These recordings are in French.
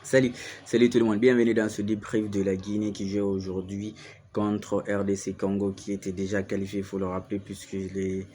Salut tout le monde, bienvenue dans ce débrief de la Guinée qui joue aujourd'hui contre RDC Congo qui était déjà qualifié, il faut le rappeler, puisque les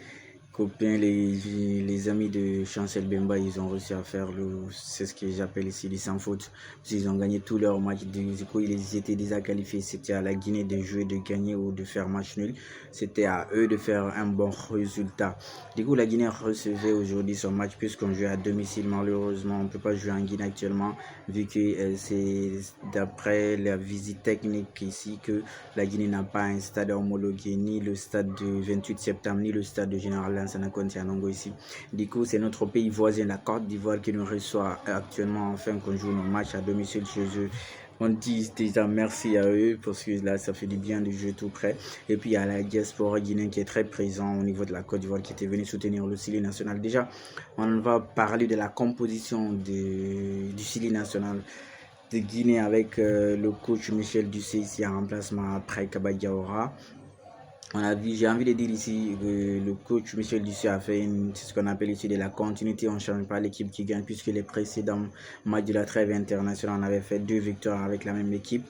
copains, les amis de Chancel Bemba, ils ont réussi à faire c'est ce que j'appelle ici les sans faute. Ils ont gagné tous leurs matchs, du coup ils étaient déjà qualifiés, c'était à la Guinée de jouer, de gagner ou de faire match nul. C'était à eux de faire un bon résultat. Du coup la Guinée recevait aujourd'hui son match puisqu'on jouait à domicile. Malheureusement on ne peut pas jouer en Guinée actuellement vu que c'est d'après la visite technique ici que la Guinée n'a pas un stade homologué, ni le stade du 28 septembre, ni le stade de Général Lansana Conti-Anongo ici. Du coup, c'est notre pays voisin, la Côte d'Ivoire, qui nous reçoit actuellement, enfin qu'on joue nos matchs à domicile chez eux. On dit déjà merci à eux parce que là, ça fait du bien de jouer tout près. Et puis, il y a la diaspora guinéenne qui est très présente au niveau de la Côte d'Ivoire qui était venue soutenir le Sili national. Déjà, on va parler de la composition du Sili national de Guinée avec le coach Michel Ducé ici en remplacement après Kaba Diawara. J'ai envie de dire ici que le coach Michel Ducé a fait ce qu'on appelle ici de la continuité. On ne change pas l'équipe qui gagne puisque les précédents matchs de la trêve internationale, on avait fait 2 victoires avec la même équipe.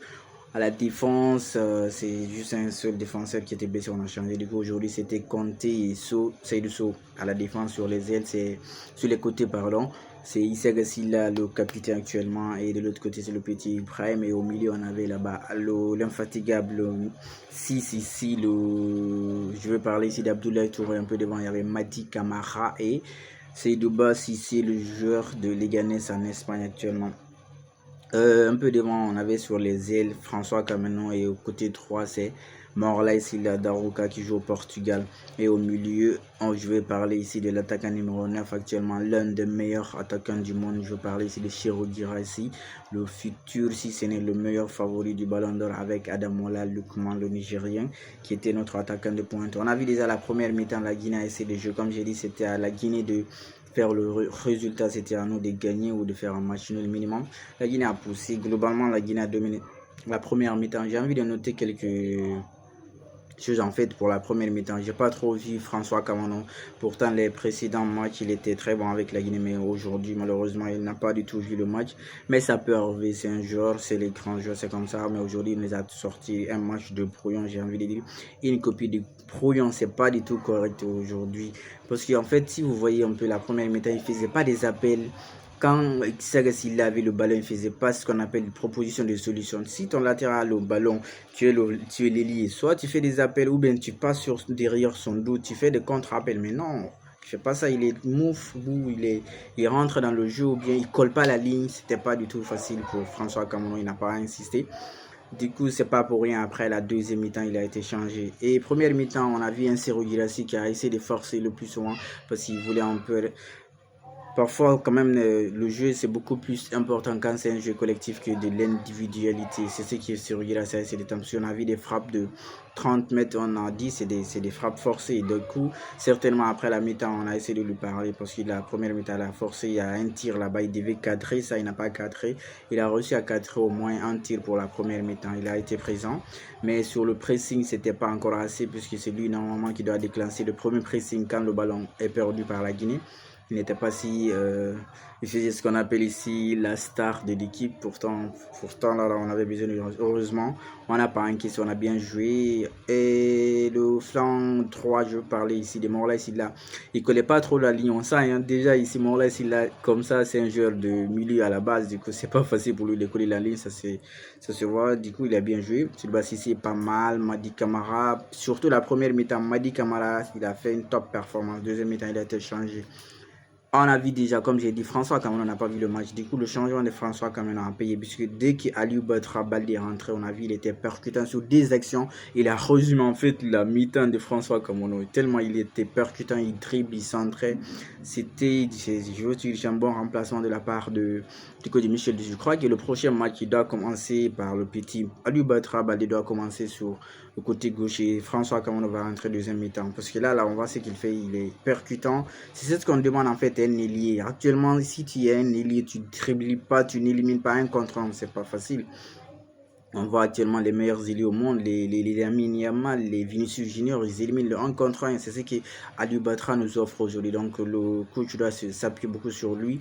À la défense, c'est juste un seul défenseur qui était blessé, on a changé. Du coup, aujourd'hui, c'était Conté et Seydou Sow. À la défense, sur les ailes, c'est sur les côtés, pardon. C'est Issa Silla, le capitaine actuellement, et de l'autre côté, c'est le petit Ibrahim. Et au milieu, on avait là-bas l'infatigable 6 ici. Je veux parler ici d'Abdoulaye Touré un peu devant. Il y avait Mati Camara et Seydouba Sissé, le joueur de Leganés en Espagne actuellement. Un peu devant, on avait sur les ailes François Cameno et au côté 3, c'est Morlaï Silla Darouka qui joue au Portugal. Et au milieu, je vais parler ici de l'attaquant numéro 9 actuellement, l'un des meilleurs attaquants du monde. Je vais parler ici de Chiro Girassi, le futur, si ce n'est le meilleur favori du Ballon d'Or avec Adamola Lookman, le Nigérien, qui était notre attaquant de pointe. On a vu déjà la première mi-temps, la Guinée a essayé de jouer. Comme j'ai dit, c'était à la Guinée de faire le résultat, c'était à nous de gagner ou de faire un match nul minimum. La Guinée a poussé. Globalement, la Guinée a dominé la première mi-temps. J'ai envie de noter quelques chose en fait pour la première mi-temps. J'ai pas trop vu François Kamano. Pourtant, les précédents matchs, il était très bon avec la Guinée, mais aujourd'hui, malheureusement, il n'a pas du tout vu le match. Mais ça peut arriver, c'est un joueur, c'est les grands joueurs, c'est comme ça. Mais aujourd'hui, il nous a sorti un match de brouillon, j'ai envie de dire. Une copie de brouillon, c'est pas du tout correct aujourd'hui. Parce qu'en fait, si vous voyez un peu la première mi-temps, il faisait pas des appels. Quand s'il avait le ballon, il ne faisait pas ce qu'on appelle une proposition de solution. Si ton latéral au ballon, tu es l'ailier, soit tu fais des appels ou bien tu passes derrière son dos, tu fais des contre-appels. Mais non, je fais pas ça. Il est mouf, il rentre dans le jeu ou bien il colle pas la ligne. C'était pas du tout facile pour François Cameron. Il n'a pas insisté. Du coup, c'est pas pour rien. Après la deuxième mi-temps, il a été changé. Et première mi-temps, on a vu un Serhou Guirassy qui a essayé de forcer le plus souvent parce qu'il voulait un peu. Parfois, quand même, le jeu, c'est beaucoup plus important quand c'est un jeu collectif que de l'individualité. C'est ce qui est sur Guirassy, c'est des temps. Si on a vu des frappes de 30 mètres, on a dit, c'est des frappes forcées. Et du coup, certainement, après la mi-temps, on a essayé de lui parler parce que la première mi-temps, il a forcé. Il y a un tir là-bas, il devait cadrer. Ça, il n'a pas cadré. Il a réussi à cadrer au moins un tir pour la première mi-temps. Il a été présent. Mais sur le pressing, c'était pas encore assez puisque c'est lui, normalement, qui doit déclencher le premier pressing quand le ballon est perdu par la Guinée. Il n'était pas si. Il faisait ce qu'on appelle ici la star de l'équipe. Pourtant là, on avait besoin de. Heureusement, on n'a pas inquiété, on a bien joué. Et le flanc 3, je veux parler ici de Morlaï Silla. Il ne collait pas trop la ligne. On sent hein, déjà ici, Morlaï Silla, comme ça, c'est un joueur de milieu à la base. Du coup, c'est pas facile pour lui de coller la ligne. Ça se voit. Du coup, il a bien joué. Silva Sissi est pas mal. Madi Camara, surtout la première mi-temps, Madi Camara, il a fait une top performance. Deuxième mi-temps, il a été changé. On a vu déjà, comme j'ai dit, François Kameno n'a pas vu le match. Du coup, le changement de François Kameno a payé. Puisque dès qu'Aliou Batra Baldé est rentré, on a vu il était percutant sur des actions. Il a résumé en fait la mi-temps de François Kameno. Tellement il était percutant, il dribble, il centrait. C'était, je veux dire, un bon remplacement de la part du côté de Michel. Je crois que le prochain match, il doit commencer par le petit. Aliou Batra Baldé doit commencer sur le côté gauche et François Kameno va rentrer deuxième mi-temps. Parce que là, on voit ce qu'il fait. Il est percutant. C'est ce qu'on demande en fait un ailier. Actuellement, si tu es un ailier, tu ne dribbles pas, tu n'élimines pas un contre un, c'est pas facile. On voit actuellement les meilleurs ailiers au monde, les Lamine Yamal, les Vinicius Junior, ils éliminent le 1 contre 1. C'est ce que Aliou Batra nous offre aujourd'hui. Donc le coach doit s'appuyer beaucoup sur lui.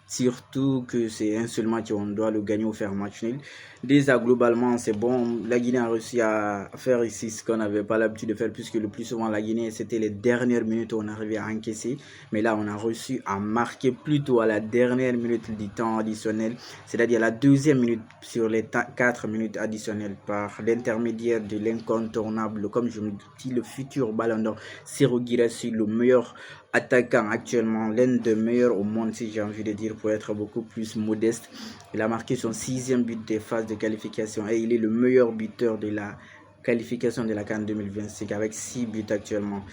surtout que c'est un seul match et on doit le gagner ou faire match nul. Déjà, globalement, c'est bon. La Guinée a réussi à faire ici ce qu'on n'avait pas l'habitude de faire, puisque le plus souvent, la Guinée, c'était les dernières minutes où on arrivait à encaisser. Mais là, on a réussi à marquer plutôt à la dernière minute du temps additionnel, c'est-à-dire la deuxième minute sur les 4 minutes additionnelles, par l'intermédiaire de l'incontournable, comme je me dis, le futur Ballon d'Or, Serhou Guirassy, le meilleur attaquant actuellement, l'un des meilleurs au monde, si j'ai envie de dire, pour être beaucoup plus modeste. Il a marqué son 6e but des phases de qualification et il est le meilleur buteur de la qualification de la CAN 2025 avec 6 buts actuellement.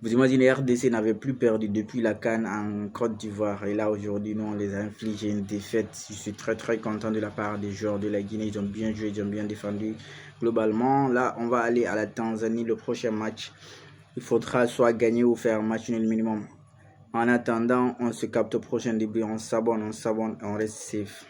Vous imaginez, RDC n'avait plus perdu depuis la CAN en Côte d'Ivoire et là aujourd'hui, nous on les a infligé une défaite. Je suis très content de la part des joueurs de la Guinée, ils ont bien joué, ils ont bien défendu. Globalement, là on va aller à la Tanzanie, le prochain match. Il faudra soit gagner ou faire un match nul minimum. En attendant, on se capte au prochain début, on s'abonne, on reste safe.